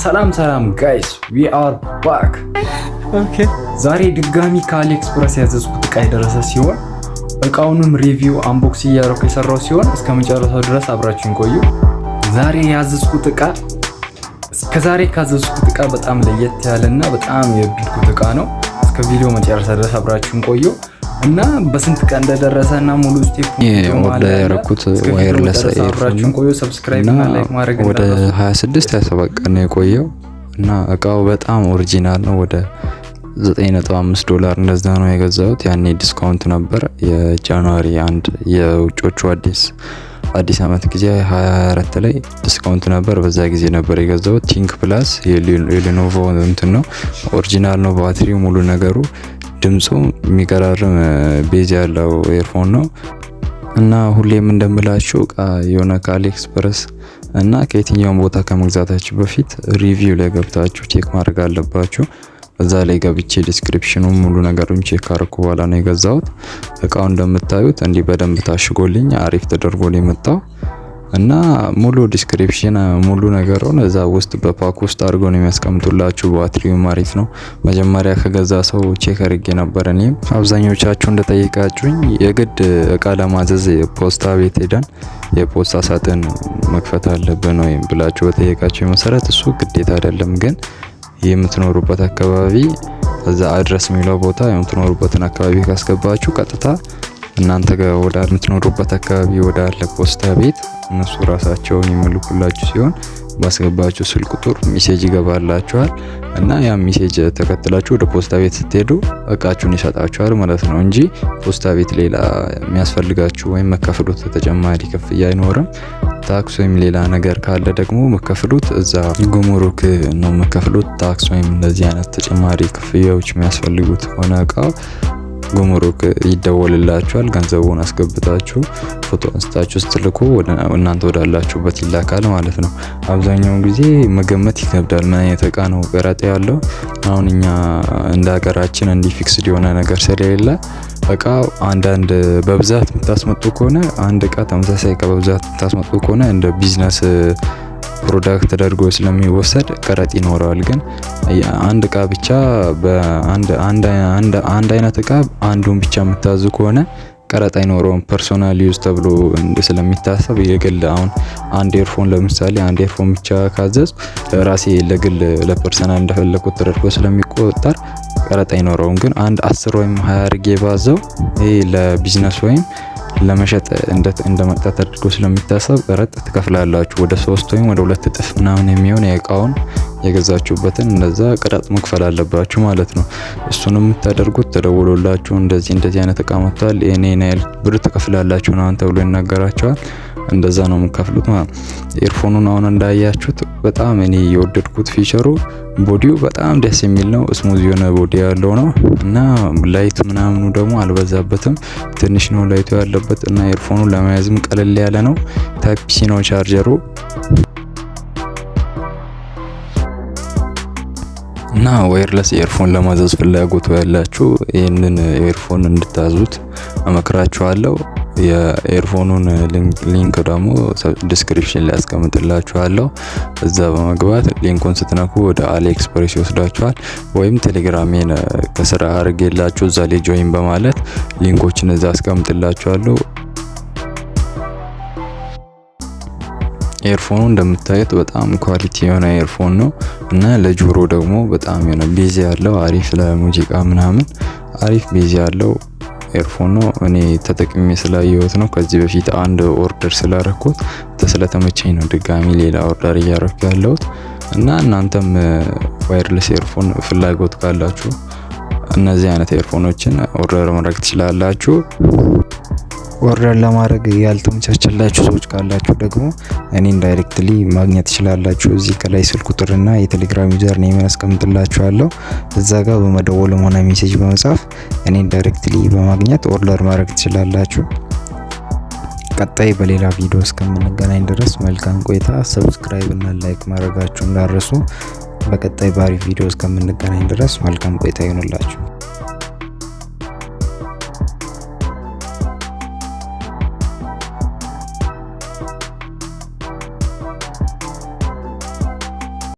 ሰላም ጋይስ we are back ኦኬ ዛሬ ድጋሚ ከአሊኤክስፕረስ ያዘዝኩት እቃ የደረሰ ሲሆን እቃውንም ሪቪው አንቦክስ እያደረኩ የሰራው ሲሆን እስከመጨረሻው ድረስ አብራችሁን ቆዩ። ዛሬ ያዘዝኩት እቃ እስከዛሬ ካዘዝኩት እቃ በጣም ለየት ያለና በጣም የቢድኩት እቃ ነው። እስከ ቪዲዮ መጨረሻ ድረስ አብራችሁን ቆዩ እና በስንት ቀን እንደደረሰና ሙሉ ስቴፕ ወደ ያረኩት ዋየርለስ አብራችሁን ቆዩ። ሰብስክራይብ እና ላይክ ማድረግ ወደ 26-27 ቀን ነው የቆየው እና እቃው በጣም ኦሪጂናል ነው። ወደ $9.5 እንደዛ ነው የገዛሁት። ያኔ ዲስካውንት ነበር የጃንዋሪ 1 የውጮቹ አዲስ አመት ጊዜ 24 ላይ ዲስካውንት ነበር። በዛ ጊዜ ነበር የገዛሁት። ቲንክ ፕላስ የሌኖቮ እንትን ነው። ኦሪጂናል ነው። ባትሪው ሙሉ ነገሩ ድምጹ የሚገራርም ቤዝ ያለው ኤርፎን ነው እና ሁሌም እንደምላችሁ እቃ የሆነ ከአሊኤክስፕረስ እና ከየትኛውም ቦታ ከመግዛታችሁ በፊት ሪቪው ላይ ገብታችሁ ቼክ ማድረግ አለባችሁ። እዛ ላይ ገብቼ ዲስክሪፕሽኑ ሙሉ ነገሩን ቼክ አድርኩ በኋላ ነው የገዛሁት። እቃው እንደምታዩት እንዲህ በደንብ ታሽጎልኝ አሪፍ ተደርጎልኝ መጣው እና ሙሉ ዲስክሪፕሽን ሙሉ ነገሩን እዛ ውስጥ በፓክ ውስጥ አድርገው ነው የሚያስቀምጡላችሁ። ባትሪው አሪፍ ነው። መጀመሪያ ከገዛ ሰው ቼክ አድርጌ ነበር። እኔም አብዛኞቻችሁ እንደጠየቃችሁኝ የግድ እቃ ለማዘዝ ፖስታ ቤት ሄደን የፖስታ ሳጥን መክፈት አለብን ወይም ብላችሁ በጠየቃችሁ መሰረት እሱ ግዴታ አይደለም፣ ግን የምትኖሩበት አካባቢ እዛ አድረስ የሚለው ቦታ የምትኖሩበትን አካባቢ ካስገባችሁ ቀጥታ እናንተ ጋር ወደ የምትኖሩበት አካባቢ ወደ አለ ፖስታ ቤት እነሱ ራሳቸው የሚልኩላችሁ ሲሆን ባስገባችሁ ስልክ ቁጥር ሜሴጅ ይገባላችኋል እና ያ ሜሴጅ ተከትላችሁ ወደ ፖስታ ቤት ስትሄዱ እቃችሁን ይሰጣችኋል ማለት ነው እንጂ ፖስታ ቤት ሌላ የሚያስፈልጋችሁ ወይም መከፍሉት ተጨማሪ ክፍያ አይኖርም። ታክስ ወይም ሌላ ነገር ካለ ደግሞ መከፍሉት እዛ ጉምሩክ ነው መከፍሉት። ታክስ ወይም እንደዚህ አይነት ተጨማሪ ክፍያዎች የሚያስፈልጉት ሆነ እቃው ጉምሩክ ይደወልላችኋል። ገንዘቡን አስገብታችሁ ፎቶ አንስታችሁ ስትልኩ እናንተ ወዳላችሁበት ይላካል ማለት ነው። አብዛኛው ጊዜ መገመት ይከብዳል ምን አይነት እቃ ነው ቀረጥ ያለው። አሁን እኛ እንደ ሀገራችን እንዲ ፊክስድ የሆነ ነገር ስለሌለ እቃው አንዳንድ በብዛት የምታስመጡ ከሆነ አንድ እቃ ተመሳሳይ እቃ በብዛት የምታስመጡ ከሆነ እንደ ቢዝነስ ፕሮዳክት ተደርጎ ስለሚወሰድ ቀረጥ ይኖረዋል። ግን አንድ እቃ ብቻ አንድ አይነት እቃ አንዱን ብቻ የምታዙ ከሆነ ቀረጥ አይኖረውም። ፐርሶናል ዩዝ ተብሎ ስለሚታሰብ የግል አሁን አንድ ኤርፎን ለምሳሌ አንድ ኤርፎን ብቻ ካዘዝ ራሴ ለግል ለፐርሰናል እንደፈለኩት ተደርጎ ስለሚቆጠር ቀረጥ አይኖረውም። ግን አንድ 10 ወይም 20 አድርጌ ባዘው ይሄ ለቢዝነስ ወይም ለመሸጥ እንደመጣ ተደርጎ ስለሚታሰብ ቀረጥ ትከፍላላችሁ። ወደ 3 ወይም ወደ 2 እጥፍ ምናምን የሚሆን የእቃውን የገዛችሁበትን እንደዛ ቀረጥ መክፈል አለባችሁ ማለት ነው። እሱንም የምታደርጉት ተደውሎላችሁ እንደዚህ አይነት እቃ መጥቷል እኔ ናይል ብር ትከፍላላችሁ ነው ተብሎ ይነገራችኋል። እንደዛ ነው የምከፍሉት ማለት ነው። ኤርፎኑን አሁን እንዳያችሁት በጣም እኔ የወደድኩት ፊቸሩ ቦዲው በጣም ደስ የሚል ነው። ስሙዝ የሆነ ቦዲ ያለው ነው እና ላይት ምናምኑ ደግሞ አልበዛበትም። ትንሽ ነው ላይቱ ያለበት እና ኤርፎኑ ለመያዝም ቀለል ያለ ነው። ታይፕ ሲ ነው ቻርጀሩ እና ዋየርለስ ኤርፎን ለማዘዝ ፍላጎት ያላችሁ ይሄንን ኤርፎን እንድታዙት እመክራችኋለሁ። የኤርፎኑን ሊንክ ደግሞ ዲስክሪፕሽን ላይ አስቀምጥላችኋለሁ። እዛ በመግባት ሊንኩን ስትነኩ ወደ አሊኤክስፕረስ ይወስዳችኋል። ወይም ቴሌግራሜን ከስራ አድርጌላችሁ እዛ ላይ ጆይን በማለት ሊንኮችን እዛ አስቀምጥላችኋለሁ። ኤርፎኑ እንደምታዩት በጣም ኳሊቲ የሆነ ኤርፎን ነው እና ለጆሮ ደግሞ በጣም የሆነ ቤዝ ያለው አሪፍ ለሙዚቃ ምናምን አሪፍ ቤዝ ያለው ኤርፎን ነው። እኔ ተጠቅሜ ስላየሁት ነው። ከዚህ በፊት አንድ ኦርደር ስላረኩት ስለተመቸኝ ነው ድጋሚ ሌላ ኦርደር እያረኩ ያለሁት እና እናንተም ዋየርለስ ኤርፎን ፍላጎት ካላችሁ እነዚህ አይነት ኤርፎኖችን ኦርደር ማድረግ ትችላላችሁ። ኦርደር ለማድረግ ያልተመቻቸላችሁ ሰዎች ካላችሁ ደግሞ እኔን ዳይሬክትሊ ማግኘት ትችላላችሁ። እዚህ ከላይ ስልክ ቁጥርና የቴሌግራም ዩዘር ኔም አስቀምጥላችኋለሁ። እዛ ጋር በመደወልም ሆነ ሜሴጅ በመጻፍ እኔን ዳይሬክትሊ በማግኘት ኦርደር ማድረግ ትችላላችሁ። ቀጣይ በሌላ ቪዲዮ እስከምንገናኝ ድረስ መልካም ቆይታ። ሰብስክራይብ እና ላይክ ማድረጋችሁን እንዳትረሱ። በቀጣይ ባሪ ቪዲዮ እስከምንገናኝ ድረስ መልካም ቆይታ ይሁንላችሁ።